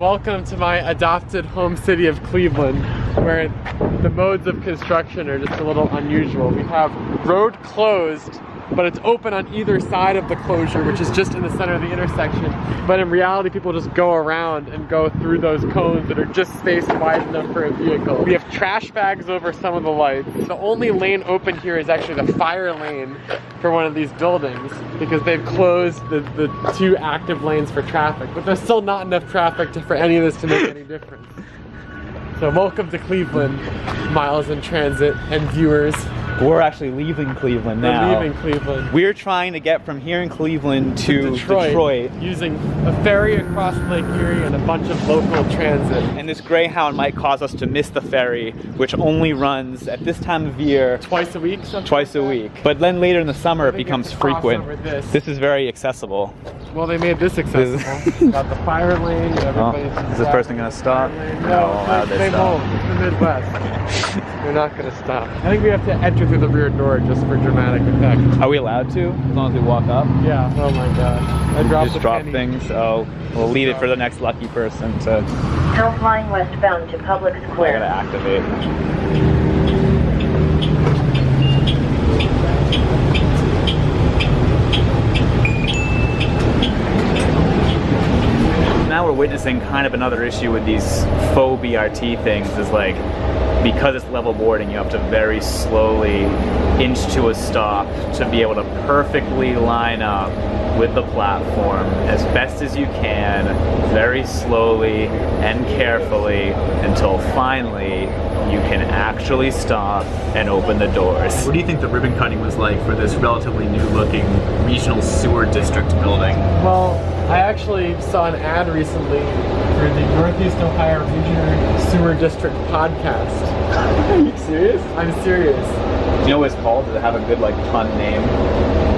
Welcome to my adopted home city of Cleveland, where the modes of construction are just a little unusual. We have road closed, but it's open on either side of the closure, which is just in the center of the intersection. But in reality, people just go around and go through those cones that are just spaced wide enough for a vehicle. We have trash bags over some of the lights. The only lane open here is actually the fire lane for one of these buildings, because they've closed the two active lanes for traffic. But there's still not enough traffic for any of this to make any difference. So welcome to Cleveland, Miles in Transit and viewers. We're actually leaving Cleveland now. We're leaving Cleveland. We're trying to get from here in Cleveland to Detroit using a ferry across Lake Erie and a bunch of local transit. And this Greyhound might cause us to miss the ferry, which only runs at this time of year twice a week. Twice a week. But then later in the summer it becomes frequent. This is very accessible. Well, they made this accessible. Got the fire lane. Is this person gonna stop? No, they won't. It's the Midwest. They're not gonna stop. I think we have to enter through the rear door just for dramatic effect. Are we allowed to? As long as we walk up? Yeah. Oh my gosh. I dropped just drop things. Oh, we'll leave it for the next lucky person to. Now flying westbound to Public Square. I gotta activate. Now we're witnessing kind of another issue with these faux BRT things, is like, because it's level boarding, you have to very slowly inch to a stop to be able to perfectly line up with the platform as best as you can, very slowly and carefully, until finally you can actually stop and open the doors. What do you think the ribbon cutting was like for this relatively new looking regional sewer district building? Well, I actually saw an ad recently for the Northeast Ohio Regional Sewer District podcast. Are you serious? I'm serious. Do you know what it's called? Does it have a good like pun name?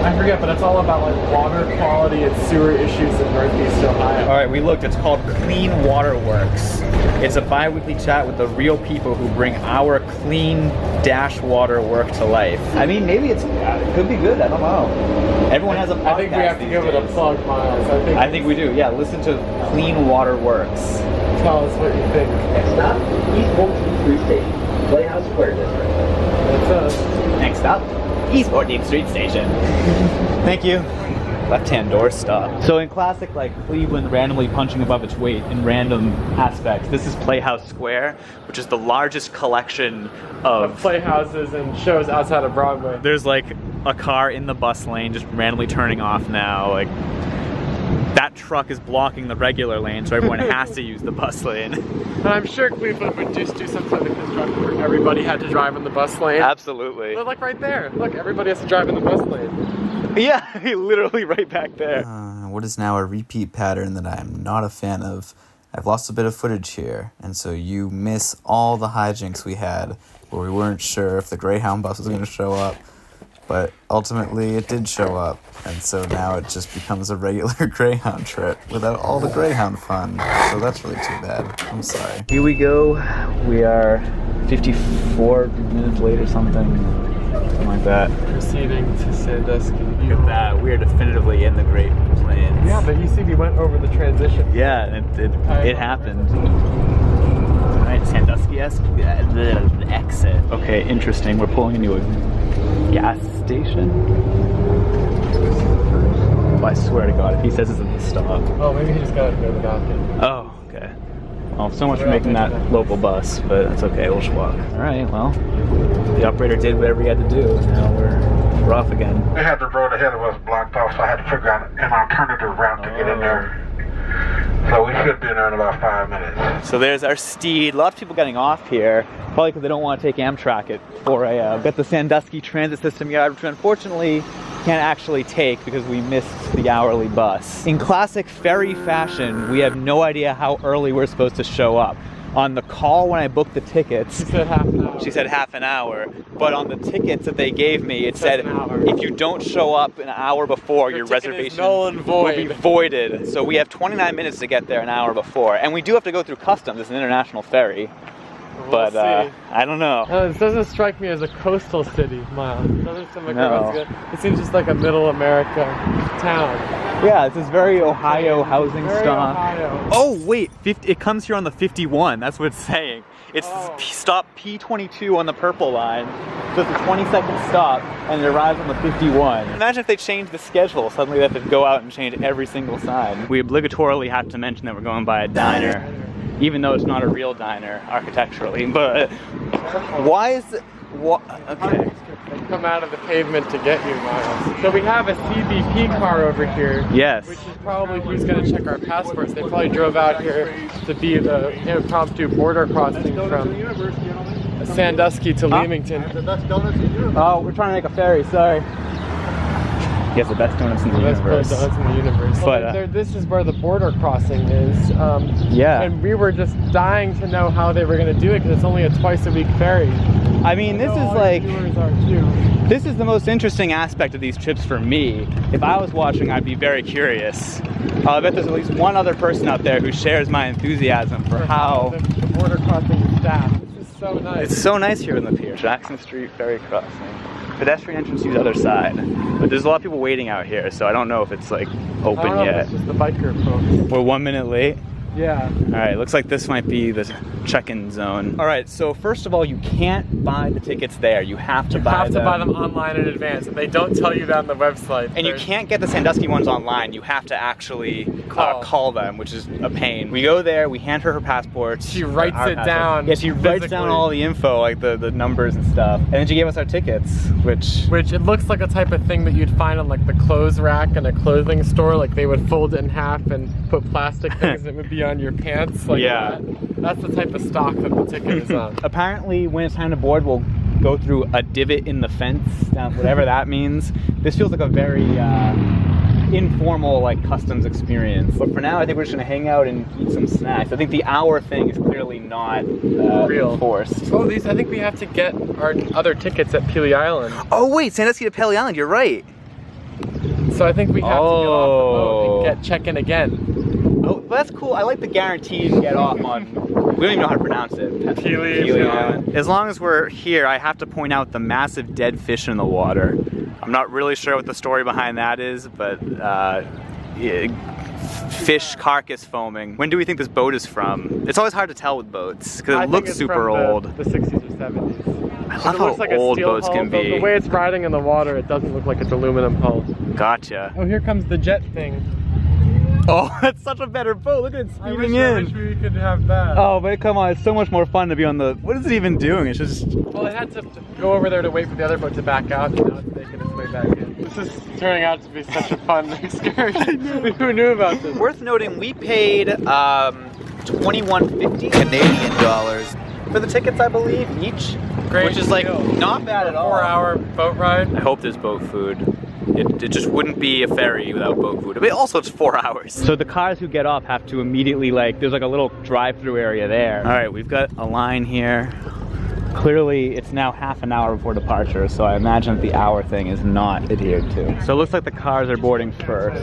I forget, but it's all about like water quality and sewer issues in Northeast Ohio. Alright, we looked. It's called Clean Water Works. It's a bi-weekly chat with the real people who bring our clean dash water work to life. I mean, maybe it could be good. I don't know. Everyone has a podcast. I think we have to give it a plug, Miles. I think we do. Yeah, listen to Clean Water Works. Tell us what you think. Next stop, East 14th Street Station, Playhouse Square District. That's us. Next stop, East 14th Street Station. Thank you. Left-hand door stop. So in classic like Cleveland randomly punching above its weight in random aspects, this is Playhouse Square, which is the largest collection of playhouses and shows outside of Broadway. There's like a car in the bus lane just randomly turning off now. Like, that truck is blocking the regular lane, so everyone has to use the bus lane. And I'm sure Cleveland would just do some sort of construction where everybody had to drive in the bus lane. Absolutely. But like right there, look, everybody has to drive in the bus lane. Yeah, literally right back there. What is now a repeat pattern that I'm not a fan of. I've lost a bit of footage here, and so you miss all the hijinks we had where we weren't sure if the Greyhound bus was going to show up. But ultimately it did show up, and so now it just becomes a regular Greyhound trip without all the Greyhound fun. So that's really too bad. I'm sorry. Here we go. We are 54 minutes late or something like that. Proceeding to Sandusky. Look at that. We are definitively in the Great Plains. Yeah, but you see we went over the transition. Yeah, it happened. Alright, Sandusky-esque. The exit. Okay, interesting. We're pulling into a gas station. Oh, I swear to God, if he says it's at the stop. Oh, maybe he just got to go to the bathroom. Oh, okay. Well, so much for making that local bus, but that's okay, we'll just walk. Alright, well, the operator did whatever he had to do, and now we're off again. They had the road ahead of us blocked off, so I had to figure out an alternative route to get in there. So we should be in there in about 5 minutes. So there's our steed. A lot of people getting off here, probably because they don't want to take Amtrak at 4 a.m. Got the Sandusky transit system yard, which unfortunately can't actually take because we missed the hourly bus. In classic ferry fashion, we have no idea how early we're supposed to show up. On the call when I booked the tickets, She said half an hour. She said half an hour, but on the tickets that they gave me, it said if you don't show up an hour before, your reservation null and void. will be voided. So we have 29 minutes to get there an hour before, and we do have to go through customs. It's an international ferry. but see. I don't know. This doesn't strike me as a coastal city, Miles. It doesn't seem like No. it seems just like a middle America town. Yeah, this is very Ohio housing Very stock. Ohio. Oh wait, it comes here on the 51. That's what it's saying. It's Oh. stop P22 on the purple line. So it's a 20-second stop, and it arrives on the 51. Imagine if they changed the schedule. Suddenly they have to go out and change every single sign. We obligatorily have to mention that we're going by a diner, even though it's not a real diner architecturally. But why is it? What? Okay. They come out of the pavement to get you, Miles. So we have a CBP car over here. Yes. Which is probably who's going to check our passports. They probably drove out here to be the impromptu border crossing from Sandusky to Leamington. Oh, we're trying to make a ferry. Sorry. He has the best donuts in the universe. Best donuts in the universe. But, Well, this is where the border crossing is. Yeah. And we were just dying to know how they were going to do it because it's only a twice-a-week ferry. I mean, this is All like. our viewers are too. This is the most interesting aspect of these trips for me. If I was watching, I'd be very curious. I bet there's at least one other person out there who shares my enthusiasm for how... The border crossing is staffed. This is so nice. It's so nice here in the pier. Jackson Street Ferry Crossing. Pedestrian entrance to the other side. But there's a lot of people waiting out here, so I don't know if it's like I open don't know if yet. it's just the biker folks. We're 1 minute late. Yeah. Alright, looks like this might be the check-in zone. Alright, so first of all, you can't buy the tickets there. You have to buy them online in advance, and they don't tell you that on the website. And you can't get the Sandusky ones online. You have to actually call them, which is a pain. We go there, we hand her passports. She writes it down. Yeah, she writes down all the info, like the numbers and stuff. And then she gave us our tickets, which it looks like a type of thing that you'd find on like the clothes rack in a clothing store. Like they would fold it in half and put plastic things that would be on your pants. Like yeah. That's the type of stock that the ticket is on. Apparently, when it's time to board, we'll go through a divot in the fence, whatever that means. This feels like a very informal, like, customs experience. But for now, I think we're just gonna hang out and eat some snacks. I think the hour thing is clearly not real forced. Oh, I think we have to get our other tickets at Pelee Island. Oh wait, Sandusky to Pelee Island. You're right. So I think we have to get off the boat and check in again. Oh, well, that's cool. I like the guaranteed get off on. We don't even know how to pronounce it. Pelee Island. As long as we're here, I have to point out the massive dead fish in the water. I'm not really sure what the story behind that is, but fish carcass foaming. When do we think this boat is from? It's always hard to tell with boats because it looks super old. The 60s or 70s. I love how like old boats can be. The way it's riding in the water, it doesn't look like it's aluminum hull. Gotcha. Oh, here comes the jet thing. Oh, that's such a better boat. Look at it speeding in. I wish we could have that. Oh, but come on, it's so much more fun to be on the... What is it even doing? It's just... Well, it had to go over there to wait for the other boat to back out, and now it's making its way back in. This is turning out to be such a fun excursion. Who knew about this? Worth noting, we paid $21.50 Canadian dollars for the tickets, I believe, each. Great which is like deal. not bad at all. 4-hour boat ride. I hope there's boat food. It just wouldn't be a ferry without boat food. But also it's 4 hours. So the cars who get off have to immediately there's like a little drive-through area there. All right, we've got a line here. Clearly, it's now half an hour before departure, so I imagine that the hour thing is not adhered to. So it looks like the cars are boarding first.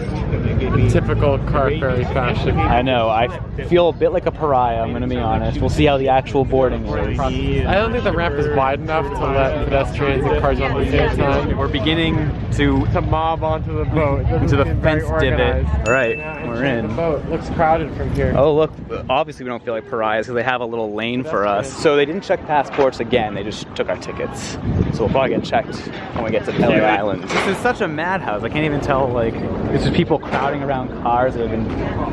Typical car ferry fashion. I know, I feel a bit like a pariah, I'm gonna be honest. We'll see how the actual boarding is. I don't think the ramp is wide enough to let pedestrians and cars on at the same time. We're beginning to mob onto the boat. into the fence divot. All right, we're in. The boat looks crowded from here. Oh look, obviously we don't feel like pariahs because they have a little lane for us. So they didn't check passports again, they just took our tickets. So we'll probably get checked when we get to Pelee Island. This is such a madhouse. I can't even tell, like, there's just people crowding around cars that have been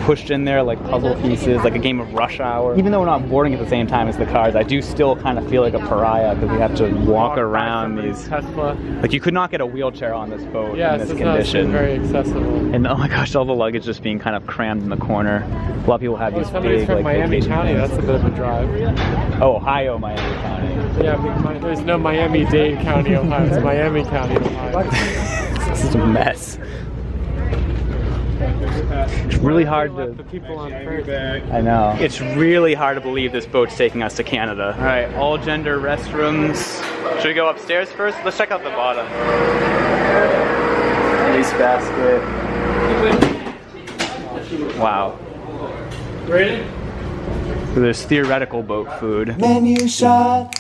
pushed in there like puzzle pieces, like a game of Rush Hour. Even though we're not boarding at the same time as the cars, I do still kind of feel like a pariah because we have to walk around these. Tesla. Like, you could not get a wheelchair on this boat in this it's condition. Not very accessible. And oh my gosh, all the luggage just being kind of crammed in the corner. A lot of people have these Somebody's big, from like, Miami vacation County. things. That's a bit of a drive. Oh, Ohio, Miami County. Yeah, there's no Miami-Dade County, Ohio. It's Miami County, Ohio. This is a mess. It's really hard to... The people on first. I know. It's really hard to believe this boat's taking us to Canada. All right, all gender restrooms. Should we go upstairs first? Let's check out the bottom. Waste basket. Wow. Ready? There's theoretical boat food. Menu shot,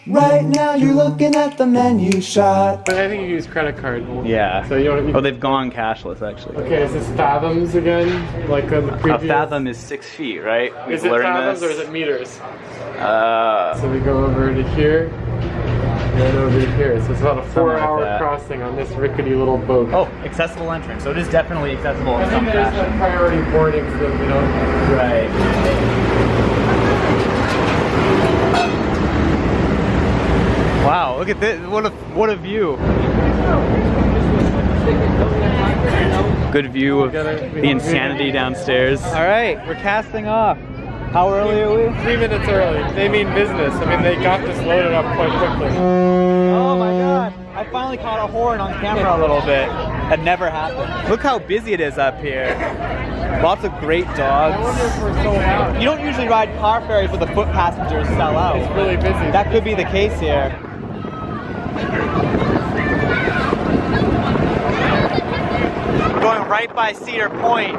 right now you're looking at the menu shot. But I think you use credit card. Yeah. So you don't. Oh, they've gone cashless actually. Okay, is this fathoms again? Like on the previous? A fathom is 6 feet, right? Is it fathoms or is it meters? So we go over to here. And then over here. So it's about a 4-hour crossing on this rickety little boat. Oh, accessible entrance. So it is definitely accessible in I some think there's fashion. a priority boarding so that we don't. Right. Wow, look at this. What a view. Good view of the insanity downstairs. All right, we're casting off. How early are we? 3 minutes early. They mean business. I mean, they got this loaded up quite quickly. Oh my god. I finally caught a horn on camera a little bit. That never happened. Look how busy it is up here. Lots of great dogs. I wonder if we're sold out. You don't usually ride car ferries where the foot passengers sell out. It's really busy. That could be the case here. Going right by Cedar Point.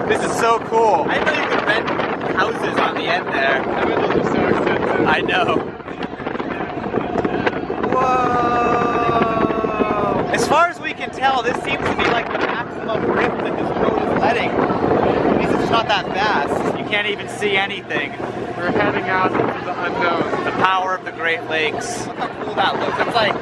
This is so cool. I didn't know you could rent houses on the end there. I bet those are so expensive. I know. Whoa! As far as we can tell, this seems to be like the maximum grip that this boat is letting. At least it's not that fast. You can't even see anything. We're heading out into the unknown. The power of the Great Lakes. Look how cool that looks. It's like a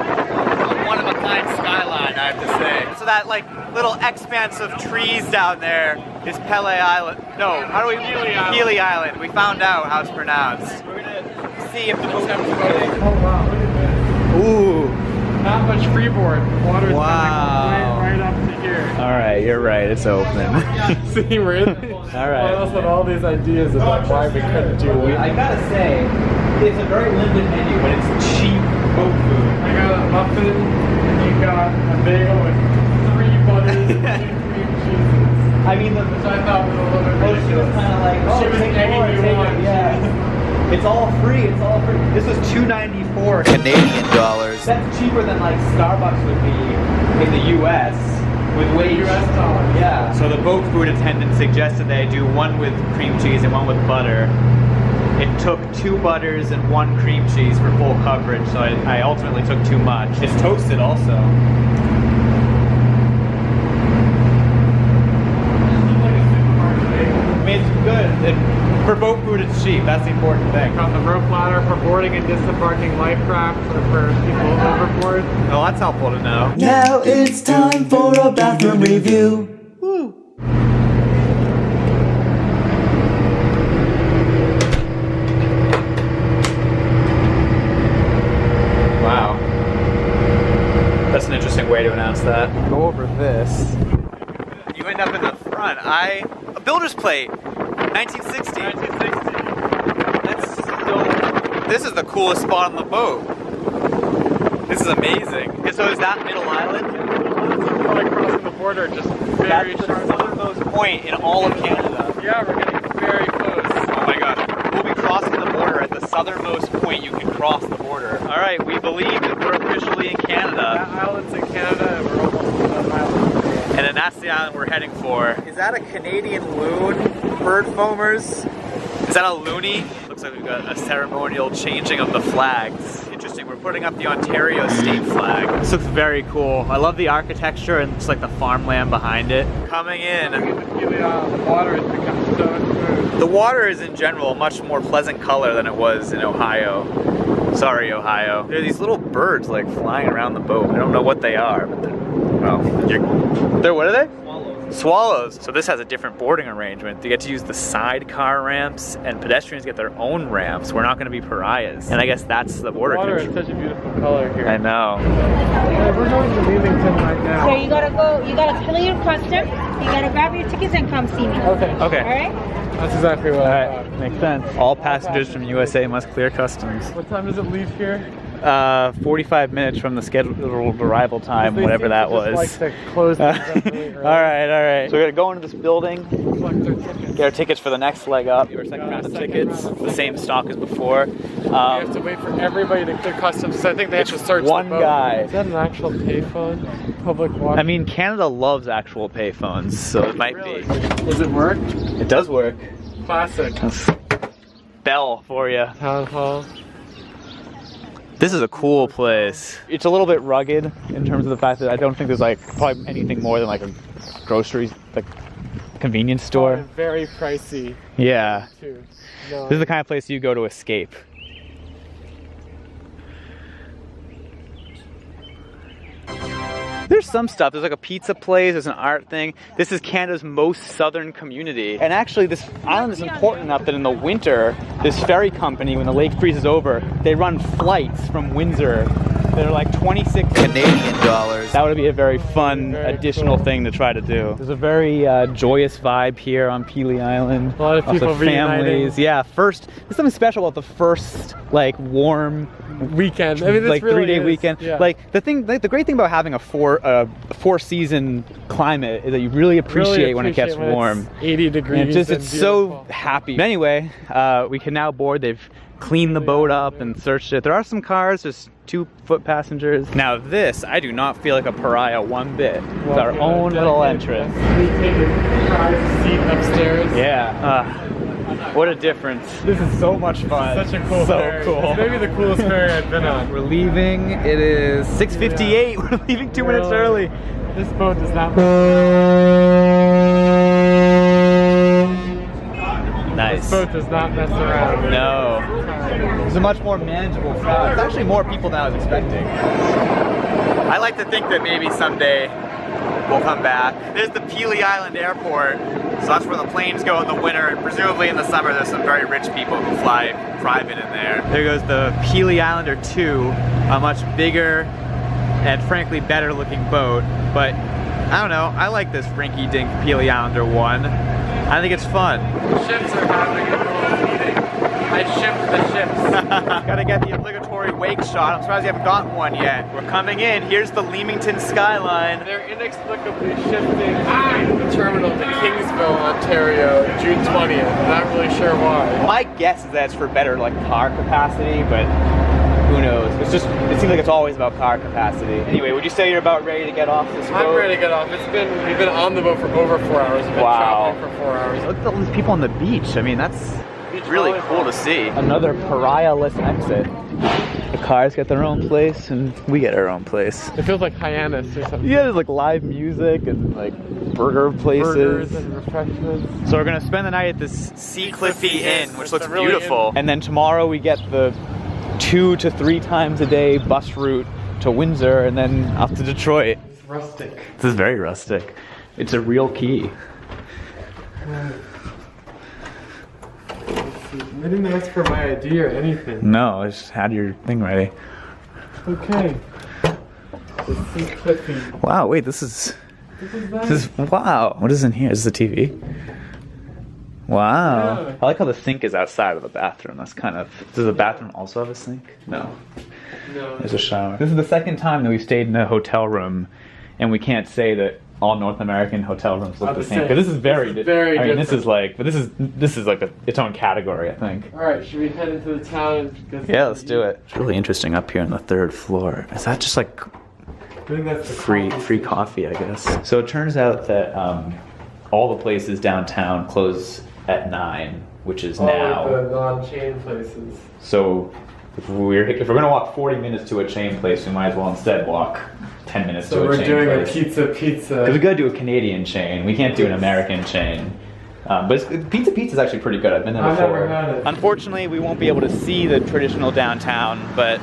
one-of-a-kind skyline, I have to say. So that like little expanse of trees down there is Pelee Island. No, how do we? Pelee Island. We found out how it's pronounced. We're gonna see if the boat's Oh wow, look at this. Ooh. Not much freeboard. Water's Wow. coming right up to here. All right, you're right. It's open. See, we're in. All right. I also had all these ideas about why we couldn't do it. I gotta say, it's a very limited menu, but it's cheap boat food. I got a muffin, and you got a bagel with 3 butters and 2 cream cheeses. I mean, Which I thought was a little bit she was ridiculous. kind of like, She was egging you on. Yeah. It's all free. It's all free. This was $2.94 Canadian dollars. That's cheaper than like Starbucks would be in the U.S. with wage. US dollars. Yeah. So the boat food attendant suggested they do one with cream cheese and one with butter. It took 2 butters and 1 cream cheese for full coverage, so I ultimately took too much. It's toasted also. I mean, it's good. For boat food, it's cheap. That's the important thing. Got the rope ladder for boarding and disembarking life raft for people overboard. Well, that's helpful to know. Now it's time for a bathroom review. Wow. That's an interesting way to announce that. Go over this. You end up in the front. A builder's plate. 1960. 1960. That's so... This is the coolest spot on the boat. This is amazing. So is that Middle Island? We're like crossing the border, just very That's the short. southernmost point in all of Canada. Yeah, we're getting very close. Oh my gosh. We'll be crossing the border at the southernmost point you can cross the border. All right, we believe that we're officially in Canada. That island's in Canada, and we're almost to that island. And then that's the island we're heading for. Is that a Canadian loon? Bird foamers? Is that a loony? Looks like we've got a ceremonial changing of the flags. Interesting, we're putting up the Ontario state flag. This looks very cool. I love the architecture and just like the farmland behind it. Coming in. The water has become so smooth. The water is in general a much more pleasant color than it was in Ohio. Sorry, Ohio. There are these little birds like flying around the boat. I don't know what they are, but they're what are they? Swallows. So this has a different boarding arrangement. You get to use the sidecar ramps, and pedestrians get their own ramps. We're not going to be pariahs. And I guess that's the border Water is control. such a beautiful color here. I know. Yeah, we're going to Leamington right now. So you gotta clear your customs, you gotta grab your tickets and come see me. Okay. Okay. Alright? That's exactly what I thought. Makes sense. All passengers from USA must clear customs. What time does it leave here? 45 minutes from the scheduled arrival time, They whatever seem that to was. just like to close things up really early. All right. So we're gonna go into this building, Collect their tickets. get our tickets for the next leg up. Our second round of tickets, the same stock as before. We have to wait for everybody to clear customs, so I think they have to search one the boat. guy. Is that an actual payphone? Public water? I mean, Canada loves actual payphones, so it might Really? be. Does it work? It does work. Classic. Bell for you. Town hall. This is a cool place. It's a little bit rugged in terms of the fact that I don't think there's like probably anything more than like a grocery, like convenience store. Probably very pricey. Yeah. Too. No. This is the kind of place you go to escape. There's some stuff. There's like a pizza place, there's an art thing. This is Canada's most southern community. And actually this island is important enough that in the winter, this ferry company, when the lake freezes over, they run flights from Windsor. They're like 26 Canadian dollars. That would be a very fun Very additional cool. thing to try to do. There's a very joyous vibe here on Pelee Island. A lot of people families. reuniting. Yeah, there's something special about the first like warm Weekend. I mean, this like really 3-day is, weekend. yeah. Like the great thing about having a four season climate is that you really appreciate when it gets warm. It's 80 degrees. And just and it's so beautiful. happy. But anyway, we can now board. They've cleaned the boat up and searched it. There are some cars, there's 2 foot passengers. Now this, I do not feel like a pariah one bit. It's our own little entrance. We take a prize seat upstairs. Yeah. What a difference. This is so much fun. Such a cool ferry. cool. It's maybe the coolest ferry I've been on. We're leaving. It is 6:58. Yeah. We're leaving 2 minutes early. This boat does not. Nice. This boat does not mess around. No. It's a much more manageable crowd. It's actually more people than I was expecting. I like to think that maybe someday we'll come back. There's the Pelee Island Airport. So that's where the planes go in the winter, and presumably in the summer there's some very rich people who fly private in there. There goes the Pelee Islander 2, a much bigger and frankly better looking boat, but I don't know, I like this rinky-dink Pelee Islander 1. I think it's fun. Ships are having a little meeting. I shipped the ships. Gotta get the obligatory wake shot. I'm surprised you haven't gotten one yet. We're coming in. Here's the Leamington skyline. They're inexplicably shifting the terminal to Kingsville, Ontario, June 20th. I'm not really sure why. My guess is that it's for better like car capacity, but who knows? It seems like it's always about car capacity. Anyway, would you say you're about ready to get off this boat? I'm ready to get off. We've been on the boat for over 4 hours. We've been traveling for 4 hours. Look at all these people on the beach. I mean, that's really cool to see. Another pariah-less exit. The cars get their own place and we get our own place. It feels like Hyannis or something. Yeah, there's like live music and like burger places. Burgers and refreshments. So we're gonna spend the night at this Sea Cliffy Inn, which It's looks a really beautiful. And then tomorrow we get the 2 to 3 times a day bus route to Windsor and then up to Detroit. It's rustic. This is very rustic. It's a real key. They didn't ask for my ID or anything. No, I just had your thing ready. Okay. The Sea Cliffy. Wow, wait, this is wow. What is in here? Is this a TV? Wow. Yeah. I like how the sink is outside of the bathroom. That's kind of. Does the bathroom also have a sink? No. No. There's a shower. This is the second time that we've stayed in a hotel room, and we can't say that all North American hotel rooms look the same. Because this is very different. I mean, this is like, but this is like its own category, I think. All right, should we head into the town? And Yeah, let's do it. It's really interesting up here on the 3rd floor. Is that just like I think that's the free coffee, I guess? So it turns out that all the places downtown close at 9, which is now. the non-chain places. So if we're gonna walk 40 minutes to a chain place, we might as well instead walk 10 minutes So to a we're chain doing place. a pizza. Because we gotta do a Canadian chain. We can't do an American chain. But Pizza is actually pretty good. I've been there I've before. never had it. Unfortunately, we won't be able to see the traditional downtown, but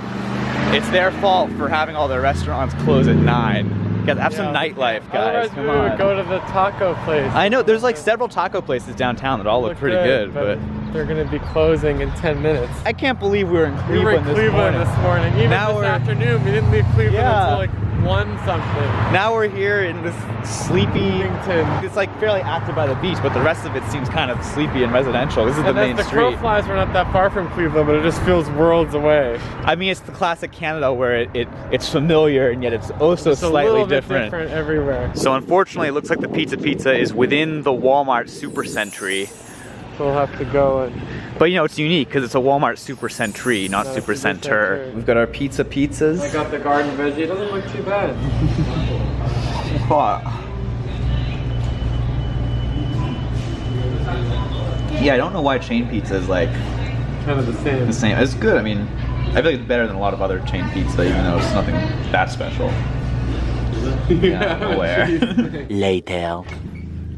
it's their fault for having all their restaurants close at 9. Gotta have some nightlife, guys. Otherwise, Come we on. would go to the taco place. I know there's like several taco places downtown that all look pretty good, but they're gonna be closing in 10 minutes. I can't believe we were in We were in Cleveland Cleveland this morning. Even Now this we're- afternoon, we didn't leave Cleveland Yeah. until like 1 something. Now we're here in this sleepy. Leamington. It's like fairly active by the beach, but the rest of it seems kind of sleepy and residential. This is the And main as the crow street. flies, we're not that far from Cleveland, but it just feels worlds away. I mean, it's the classic Canada where it's familiar and yet it's also It's a slightly little bit different. different everywhere. So unfortunately, it looks like the Pizza is within the Walmart Supercentry. So we'll have to go and. But you know, it's unique because it's a Walmart Supercentry, not Not a Supercenter. Supercenter. We've got our pizzas. I got the garden veggie. It doesn't look too bad. Yeah, I don't know why chain pizza is like Kind of the same. the same. It's good. I mean, I feel like it's better than a lot of other chain pizza, even though it's nothing that special. Yeah, I'm aware. Later.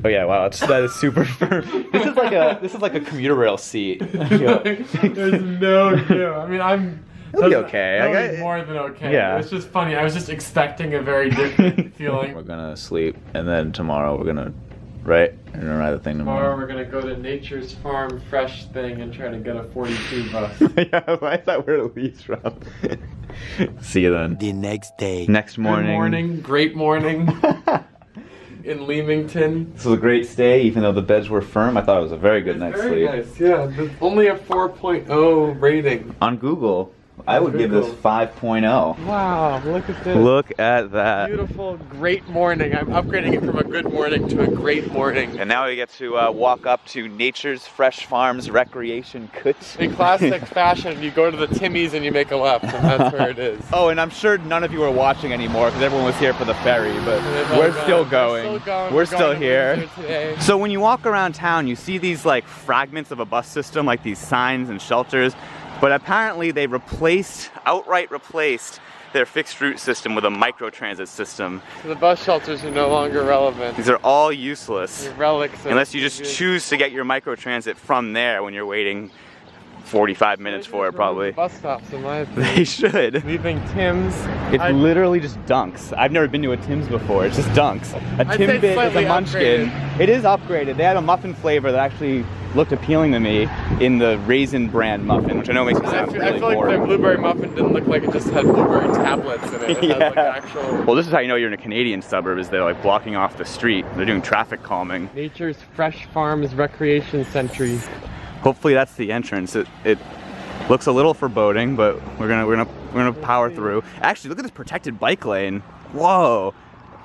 Oh yeah, wow, that is super firm. This is like a commuter rail seat. There's no clue. I mean, It'll be okay. That'll be more than okay. Yeah. It's just funny. I was just expecting a very different feeling. We're gonna sleep, and then tomorrow we're gonna ride the thing Tomorrow we're gonna go to Nature's Farm Fresh thing and try to get a 42 bus. Yeah, I thought where it leads from. See you then. The next day. Next Good morning. morning, great morning. In Leamington. This was a great stay, even though the beds were firm. I thought it was a very good night's Very sleep. nice, yeah. There's only a 4.0 rating. On Google, I would give this 5.0. Wow, look at this. Look at that. Beautiful, great morning. I'm upgrading it from a good morning to a great morning. And now we get to walk up to Nature's Fresh Farms Recreation Kuts. In classic fashion, you go to the Timmy's and you make a left, and that's where it is. Oh, and I'm sure none of you are watching anymore because everyone was here for the ferry, but we're still going. We're still going to here. Windsor today. So when you walk around town, you see these like fragments of a bus system, like these signs and shelters, but apparently they outright replaced their fixed route system with a microtransit system. So the bus shelters are no longer relevant. These are all useless. They're relics. Unless you just choose to get your microtransit from there when you're waiting 45 minutes for it, probably. Bus stops, in my opinion. They should. Leaving Tim's. It's literally just Dunks. I've never been to a Tim's before. It's just Dunks. A I'd say Timbit is a slightly munchkin. upgraded. It is upgraded. They had a muffin flavor that actually looked appealing to me in the Raisin brand muffin, which I know makes me I sound feel really like boring. the blueberry muffin didn't look like it just had blueberry tablets in it. It had like actual... Well, this is how you know you're in a Canadian suburb, is they're like blocking off the street. They're doing traffic calming. Nature's Fresh Farms Recreation Century. Hopefully that's the entrance. It looks a little foreboding, but we're gonna power through. Actually, look at this protected bike lane. Whoa.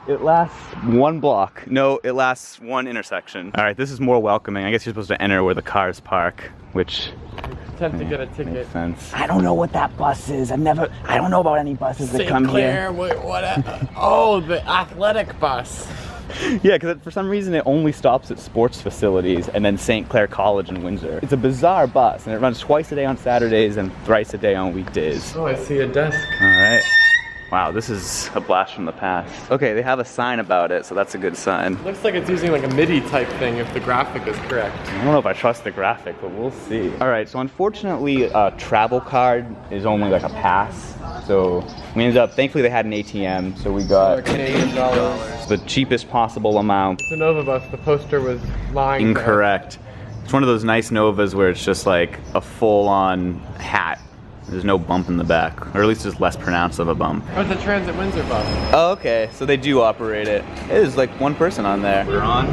It lasts one block. No, it lasts one intersection. All right, this is more welcoming. I guess you're supposed to enter where the cars park, which Attempt to get a ticket. makes sense. I don't know what that bus is. I don't know about any buses that come here. Oh, the athletic bus. Yeah, because for some reason it only stops at sports facilities and then St. Clair College in Windsor. It's a bizarre bus, and it runs twice a day on Saturdays and thrice a day on weekdays. Oh, I see a desk. All right. Wow, this is a blast from the past. Okay, they have a sign about it, so that's a good sign. Looks like it's using like a MIDI type thing if the graphic is correct. I don't know if I trust the graphic, but we'll see. All right, so unfortunately, a travel card is only like a pass. So we ended up, thankfully they had an ATM, so we got Canadian dollars. the cheapest possible amount. It's a Nova bus. The poster was lying. Incorrect. It's one of those nice Novas where it's just like a full-on hat. There's no bump in the back, or at least it's less pronounced of a bump. Oh, it's a Transit Windsor bus. Oh, okay, so they do operate it. It is like one person on there. We're on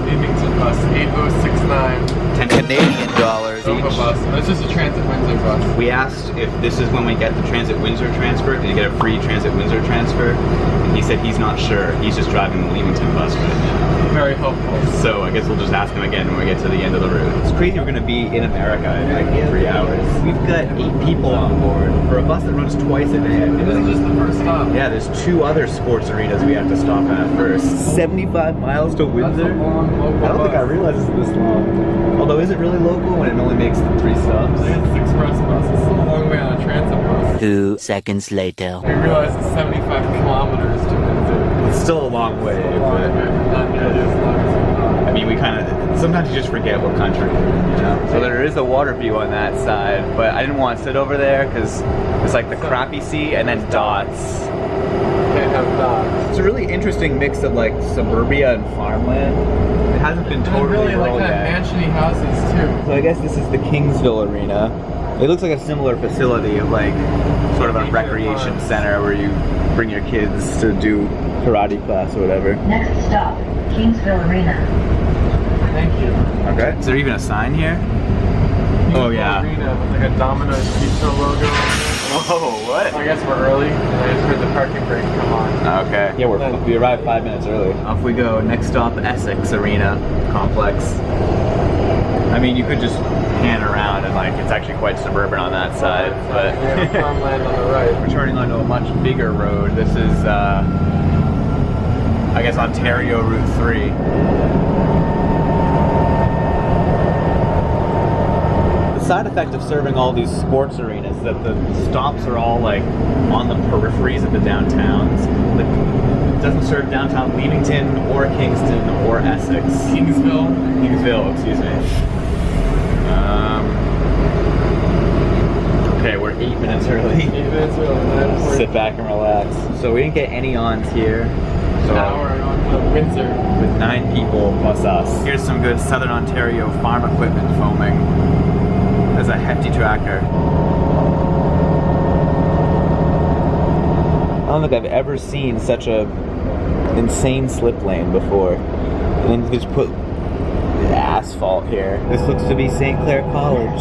Leamington bus, 8069. 10 Canadian dollars Nova each. bus. It's just a Transit Windsor bus. We asked if this is when we get the Transit Windsor transfer, can you get a free Transit Windsor transfer? And he said he's not sure. He's just driving the Leamington bus right now. Very helpful. So I guess we'll just ask him again when we get to the end of the route. It's crazy we're gonna be in America in like 3 hours. We've got 8 people on board for a bus that runs twice a day. This is just the first stop. Yeah, there's 2 other sports arenas we have to stop at first. 75 miles to Windsor? I don't think I realized it's this long. Although, is it really local when it only makes 3 stops? It's an express bus. It's still a long way on a transit bus. 2 seconds later. We realize it's 75 kilometers to Windsor. It's still a long way, but Not nearly as long as we thought. I mean, we kind of, sometimes you just forget what country you're in, you know? So there is a water view on that side, but I didn't want to sit over there because it's like the crappy sea and then dots. Can't have dogs. It's a really interesting mix of like suburbia and farmland. It hasn't been And totally really like rolled kind of yet. mansion-y houses too. So I guess this is the Kingsville Arena. It looks like a similar facility of like sort of a recreation center where you bring your kids to do karate class or whatever. Next stop, Kingsville Arena. Thank you. Okay. Is there even a sign here? Oh yeah. Arena with like a Domino's Pizza logo. Whoa, what? I guess we're early, and I just heard the parking brake come on. Okay. Yeah, we arrived 5 minutes early. Off we go. Next stop, Essex Arena Complex. I mean, you could just pan around and like it's actually quite suburban on that side, but We have farmland on the right. we're turning onto a much bigger road. This is, I guess, Ontario Route 3. side effect of serving all these sports arenas is that the stops are all like on the peripheries of the downtowns. Like, it doesn't serve downtown Leamington or Kingston or Essex. Kingsville, excuse me. Okay, we're 8 minutes early. 8 minutes early. Sit back and relax. So we didn't get any ons here. So Hour on Windsor. with 9 people plus us. Here's some good Southern Ontario farm equipment foaming. There's a hefty tractor. I don't think I've ever seen such a insane slip lane before. And then they just put asphalt here. This looks to be St. Clair College.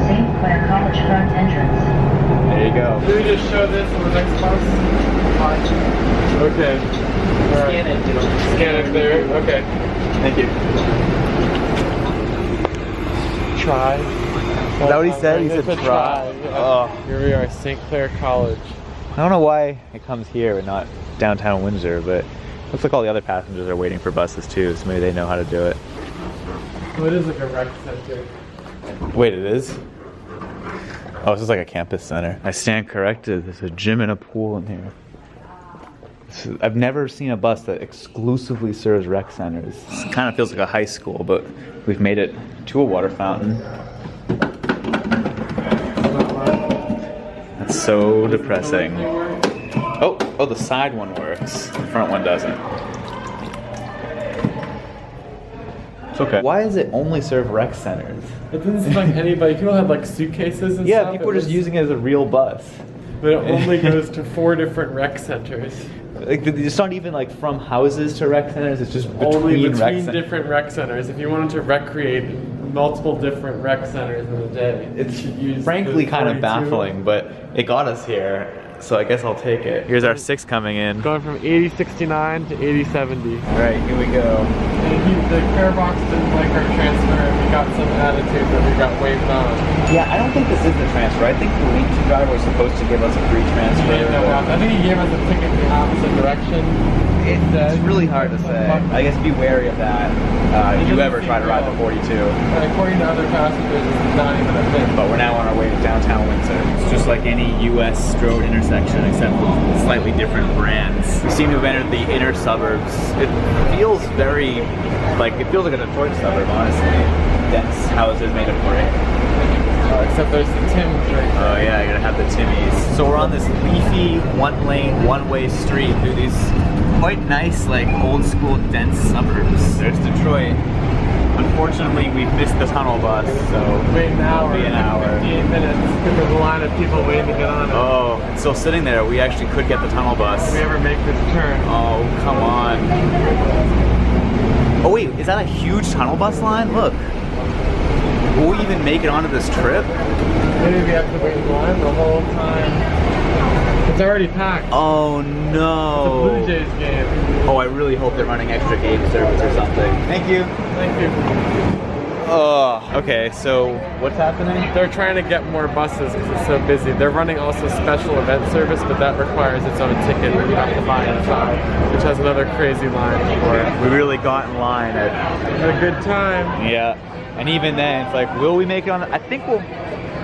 St. Clair College front entrance. There you go. Can we just show this on the next bus? Okay. All right. Scan it, you know. Scan it there. Okay. Thank you. Try. Is that what he said? He said try. Yeah. Oh. Here we are, St. Clair College. I don't know why it comes here and not downtown Windsor, but looks like all the other passengers are waiting for buses too, so maybe they know how to do it. Oh, it is like a rec center. Wait, it is? Oh, this is like a campus center. I stand corrected. There's a gym and a pool in here. I've never seen a bus that exclusively serves rec centers. It kind of feels like a high school, but we've made it to a water fountain. That's so depressing. Oh, the side one works. The front one doesn't. It's okay. Why does it only serve rec centers? It doesn't seem like anybody. People have like suitcases and Yeah, stuff. people are just using it as a real bus. But it only goes to 4 different rec centers. Like, it's not even like from houses to rec centers, it's just Only between rec between centers. different rec centers. If you wanted to recreate multiple different rec centers in a day, It's you should use frankly the kind of 42. baffling, but it got us here, so I guess I'll take it. Here's our 6 coming in. Going from 8069 to 8070. Alright, here we go. And the fare box didn't like our transfer, and we got some attitude that we got waived on. Yeah, I don't think this is the transfer. I think the Leamington driver was supposed to give us a free transfer. I think he gave us a ticket in the opposite direction. It's really hard to say. I guess be wary of that if you ever try to ride the 42. And according to other passengers, this is not even a thing. But we're now on our way to downtown Windsor. It's just like any US road intersection except with slightly different brands. We seem to have entered the inner suburbs. It feels very, it feels like a Detroit suburb, honestly. Dense houses made of brick. Except there's the Tim's right there. Oh yeah, you're gonna have the Timmies. So we're on this leafy, one-lane, one-way street through these quite nice, old school, dense suburbs. There's Detroit. Unfortunately, we've missed the tunnel bus, so Wait an hour. it'll be an hour. 58 minutes because there's a line of people waiting to get on it. Oh, it's still sitting there. We actually could get the tunnel bus. If we ever make this turn. Oh, come on. Oh wait, is that a huge tunnel bus line? Look. Will we even make it onto this trip? Maybe we have to wait in line the whole time. It's already packed. Oh no. It's a Blue Jays game. Oh, I really hope they're running extra game service or something. Thank you. Thank you. Oh, okay, so what's happening? They're trying to get more buses because it's so busy. They're running also special event service, but that requires its own ticket that you have to buy inside, which has another crazy line for it. We really got in line at... Had a good time. Yeah, and even then, it's like, will we make it on the... I think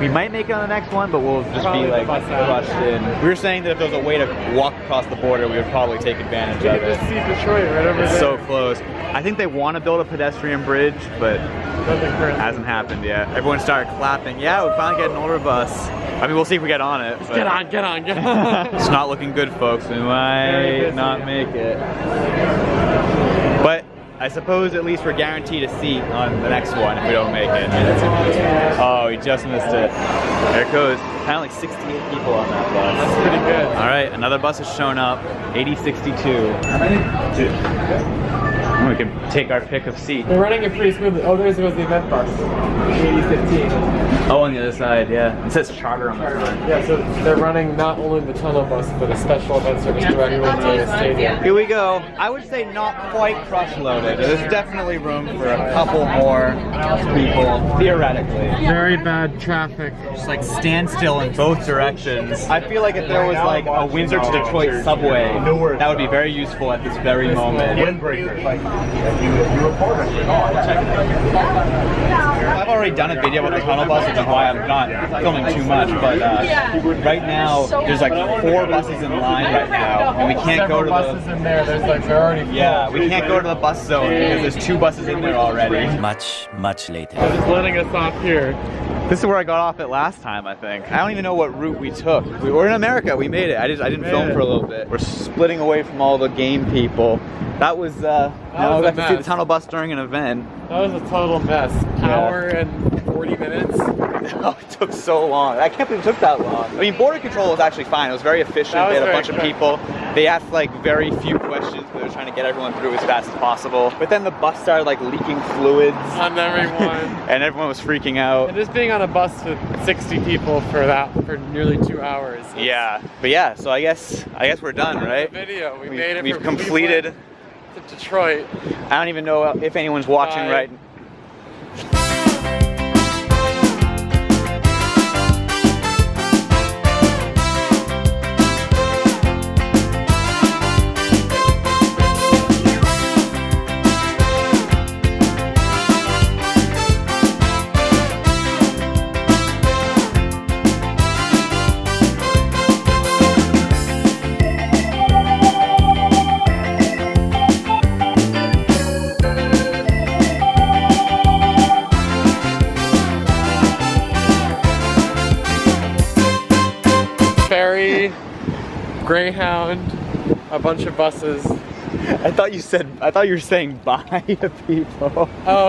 we might make it on the next one, but we'll just Probably be like bus out. rushed in. We were saying that if there was a way to walk across the border, we would probably take advantage You of can it. just see Detroit right over It's there. so close. I think they want to build a pedestrian bridge, but Nothing currently. hasn't happened yet. Everyone started clapping. Yeah, we finally get an older bus. I mean, we'll see if we get on it. But Get on, get on, get on. it's not looking good, folks. We Very might busy. not make it. But I suppose at least we're guaranteed a seat on the next one if we don't make it. Oh, we just missed it. There it goes. Kind of like 68 people on that bus. That's pretty good. All right, another bus has shown up. 8062. How many? 2. We can take our pick of seat. They're running it pretty smoothly. Oh, there goes the event bus. 8015. Oh, on the other side, yeah. It says charter on the front. Yeah, so they're running not only the tunnel bus, but a special event service directly to the stadium. Here we go. I would say not quite crush loaded. There's definitely room for a couple more people, theoretically. Very bad traffic. Just standstill in both directions. I feel like if there was a Windsor to Detroit subway, that would be very useful at this very moment. I've already done a video with the tunnel bus, which is why I'm not filming too much, but right now there's like 4 buses in line right now, and we can't go to buses in there. There's like they're already full. Yeah, we can't go to the bus zone because there's 2 buses in there already. Much later. They're just letting us off here. This is where I got off at last time, I think. I don't even know what route we took. We were in America, we made it. I didn't film for a little bit. We're splitting away from all the game people. That was, we got to see the tunnel bus during an event. That was a total mess. Hour and 40 minutes. Oh, it took so long. I can't believe it took that long. I mean, border control was actually fine. It was very efficient. They had a bunch of people. They asked like very few questions, but they were trying to get everyone through as fast as possible. But then the bus started like leaking fluids On everyone. and everyone was freaking out. And just being on a bus with 60 people for nearly 2 hours. Yeah, but yeah. So I guess we're done, right? The video. We made it. We've from completed. Cleveland to Detroit. I don't even know if anyone's watching Bye. right. Ferry, Greyhound, a bunch of buses. I thought you were saying bye to people. Oh.